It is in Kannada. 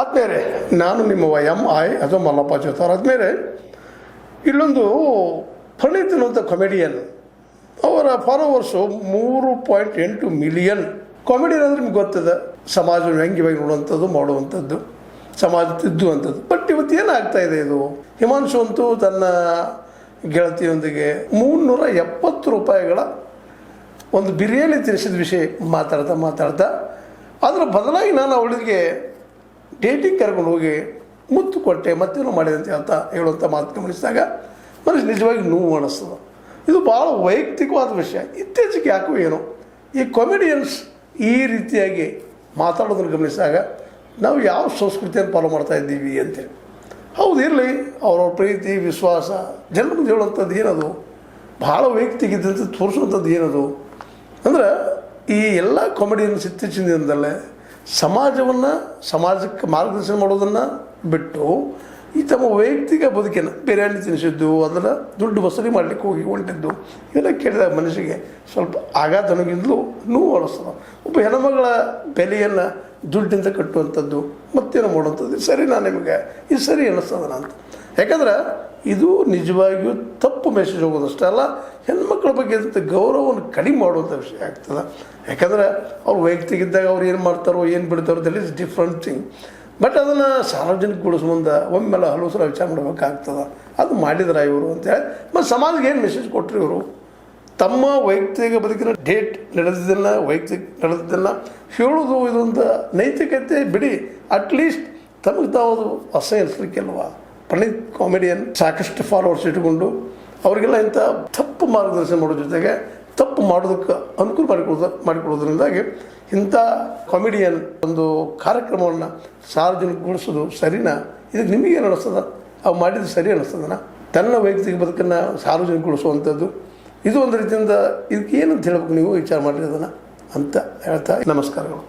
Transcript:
ಆದ್ಮೇಲೆ ನಾನು ನಿಮ್ಮ MI ಅಥವಾ ಮಲ್ಲಪ್ಪ ಜೋತಾರ್. ಆದಮೇಲೆ ಇಲ್ಲೊಂದು ಪಂಡಿತ್ ಅನ್ನುವಂಥ ಕಾಮಿಡಿಯನ್, ಅವರ ಫಾಲೋವರ್ಸು 3.8 ಮಿಲಿಯನ್. ಕಾಮಿಡಿಯನ್ ಅಂದರೆ ನಿಮ್ಗೆ ಗೊತ್ತದೆ, ಸಮಾಜವನ್ನು ವ್ಯಂಗ್ಯವಾಗಿ ನೋಡುವಂಥದ್ದು, ಮಾಡುವಂಥದ್ದು, ಸಮಾಜ ತಿದ್ದುವಂಥದ್ದು. ಬಟ್ ಇವತ್ತು ಏನಾಗ್ತಾ ಇದೆ, ಇದು ಹಿಮಾಂಶು ಅಂತೂ ತನ್ನ ಗೆಳತಿಯೊಂದಿಗೆ 370 ರೂಪಾಯಿಗಳ ಒಂದು ಬಿರಿಯಾನಿ ತಿನ್ನಿಸಿದ ವಿಷಯ ಮಾತಾಡ್ತಾ ಅದರ ಬದಲಾಗಿ ನಾನು ಅವಳಿಗೆ ಡೇಟಿಂಗ್ ಕರ್ಕೊಂಡು ಹೋಗಿ ಮುತ್ತು ಕೊಟ್ಟೆ, ಮತ್ತೇನೋ ಮಾಡಿದೆ ಅಂತ ಹೇಳುವಂಥ ಮಾತು ಗಮನಿಸಿದಾಗ ಮನಸ್ಸು ನಿಜವಾಗಿ ನೋವು ಅನ್ನಿಸ್ತದೆ. ಇದು ಭಾಳ ವೈಯಕ್ತಿಕವಾದ ವಿಷಯ. ಇತ್ತೀಚೆಗೆ ಯಾಕೋ ಏನೋ ಈ ಕಾಮಿಡಿಯನ್ಸ್ ಈ ರೀತಿಯಾಗಿ ಮಾತಾಡೋದನ್ನು ಗಮನಿಸಿದಾಗ ನಾವು ಯಾವ ಸಂಸ್ಕೃತಿಯನ್ನು ಫಾಲೋ ಮಾಡ್ತಾ ಇದ್ದೀವಿ ಅಂತೇಳಿ. ಹೌದು, ಇರಲಿ, ಅವ್ರವ್ರ ಪ್ರೀತಿ ವಿಶ್ವಾಸ ಜನರ ಮುಂದೆ ಹೇಳುವಂಥದ್ದು ಏನದು, ಭಾಳ ವೈಯಕ್ತಿಕ ಇದ್ದಂಥ ತೋರಿಸುವಂಥದ್ದು ಏನದು ಅಂದ್ರೆ, ಈ ಎಲ್ಲ ಕಾಮಿಡಿಯನ್ಸ್ ಇತ್ತೀಚಿನ ದಿನದಲ್ಲೇ ಸಮಾಜಕ್ಕೆ ಮಾರ್ಗದರ್ಶನ ಮಾಡೋದನ್ನು ಬಿಟ್ಟು ಈ ತಮ್ಮ ವೈಯಕ್ತಿಕ ಬದುಕಿನ ಬಿರಿಯಾನಿ ತಿನ್ನಿಸಿದ್ದು, ಅದನ್ನು ದುಡ್ಡು ವಸೂಲಿ ಮಾಡಲಿಕ್ಕೆ ಹೋಗಿ ಹೊಂಟಿದ್ದು, ಇವೆಲ್ಲ ಕೇಳಿದಾಗ ಮನಸ್ಸಿಗೆ ಸ್ವಲ್ಪ ಆಘಾತನಗಿಂತಲೂ ನೋವು ಅನ್ನಿಸ್ತದೆ. ಒಬ್ಬ ಹೆಣ್ಮಗಳ ಬೆಲೆಯನ್ನು ದುಡ್ಡಿಂದ ಕಟ್ಟುವಂಥದ್ದು, ಮತ್ತೇನೋ ಮಾಡುವಂಥದ್ದು ಸರಿನಾ ನಿಮಗೆ? ಇದು ಸರಿ ಅನ್ನಿಸ್ತದ ಅಂತ. ಯಾಕಂದ್ರೆ ಇದು ನಿಜವಾಗಿಯೂ ತಪ್ಪು ಮೆಸೇಜ್ ಹೋಗೋದಷ್ಟೇ ಅಲ್ಲ, ಹೆಣ್ಮಕ್ಳ ಬಗ್ಗೆ ಇದ್ದಂಥ ಗೌರವವನ್ನು ಕಡಿಮೆ ಮಾಡುವಂಥ ವಿಷಯ ಆಗ್ತದೆ. ಯಾಕಂದರೆ ಅವ್ರು ವೈಯಕ್ತಿಕ ಇದ್ದಾಗ ಅವ್ರು ಏನು ಮಾಡ್ತಾರೋ ಏನು ಬಿಡ್ತಾರೋ that is different thing. But ಅದನ್ನು ಸಾರ್ವಜನಿಕಗೊಳಿಸೋ ಮುಂದೆ ಒಮ್ಮೆಲ್ಲ ಹಲವು ಸಲ ವಿಚಾರ ಮಾಡಬೇಕಾಗ್ತದೆ, ಅದು ಮಾಡಿದ್ರೆ ಇವರು ಅಂತೇಳಿ. ಮತ್ತು ಸಮಾಜಕ್ಕೆ ಏನು ಮೆಸೇಜ್ ಕೊಟ್ಟರು ಇವರು? ತಮ್ಮ ವೈಯಕ್ತಿಕ ಬದುಕಿನ ನಡೆದಿದ್ದನ್ನು ಹೇಳೋದು ಇದೊಂದು ನೈತಿಕತೆ ಬಿಡಿ, ಅಟ್ಲೀಸ್ಟ್ ತಮಗೆ ತಾವು ಅಸಹ್ಯ ಅನಿಸ್ಲಿಕ್ಕಿಲ್ವಾ? ಪಂಡಿತ್ ಕಾಮಿಡಿಯನ್ ಸಾಕಷ್ಟು ಫಾಲೋವರ್ಸ್ ಇಟ್ಕೊಂಡು ಅವರಿಗೆಲ್ಲ ಇಂಥ ತಪ್ಪು ಮಾರ್ಗದರ್ಶನ ಮಾಡೋ ಜೊತೆಗೆ ತಪ್ಪು ಮಾಡೋದಕ್ಕೆ ಅನುಕೂಲ ಮಾಡಿಕೊಡೋದ್ರಿಂದಾಗಿ ಇಂಥ ಕಾಮಿಡಿಯನ್ ಒಂದು ಕಾರ್ಯಕ್ರಮವನ್ನು ಸಾರ್ವಜನಿಕಗೊಳಿಸೋದು ಸರಿನಾ? ಇದಕ್ಕೆ ನಿಮಗೇನು ಅನ್ನಿಸ್ತದ? ಅವು ಮಾಡಿದ್ದು ಸರಿ ಅನ್ನಿಸ್ತದನ? ತನ್ನ ವೈಯಕ್ತಿಕ ಬದುಕನ್ನು ಸಾರ್ವಜನಿಕಗೊಳಿಸುವಂಥದ್ದು ಇದು ಒಂದು ರೀತಿಯಿಂದ ಇದಕ್ಕೆ ಏನಂತ ಹೇಳ್ಬೇಕು, ನೀವು ವಿಚಾರ ಮಾಡಿರೋದನ್ನು ಅಂತ ಹೇಳ್ತಾ ನಮಸ್ಕಾರಗಳು.